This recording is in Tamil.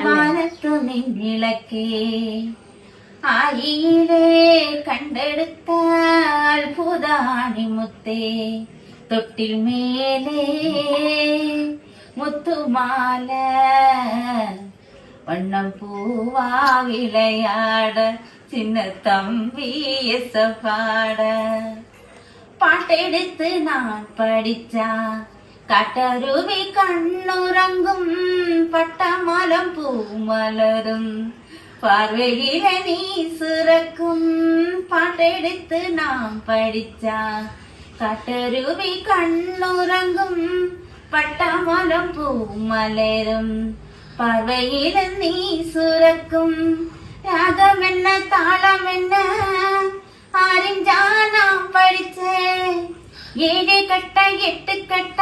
വാനത്തുനിന്നിളക്കേ ആയിലേ കണ്ടെടുത്ത അത്ഭുതാണിമുത്തേ തൊട്ടിൽ മേലേ മുത്തുമാല വണ്ണം പൂവാ വിളയാട சின்ன தம்பியச பாட பாட்டெடுத்து நான் படிச்சா கட்டருவி கண்ணுறங்கும் பட்டமலம் பூமலரும் பார்வையில நீ சுரக்கும் பாட்டெடுத்து நான் படிச்சா கட்டருவி கண்ணுறங்கும் பட்டமலம் பூமலரும் பார்வையில நீ சுரக்கும் ராகம் என்ன தாளம் என்ன அறிஞ்சா நான் படிச்சேன் 7 கட்ட 8 கட்ட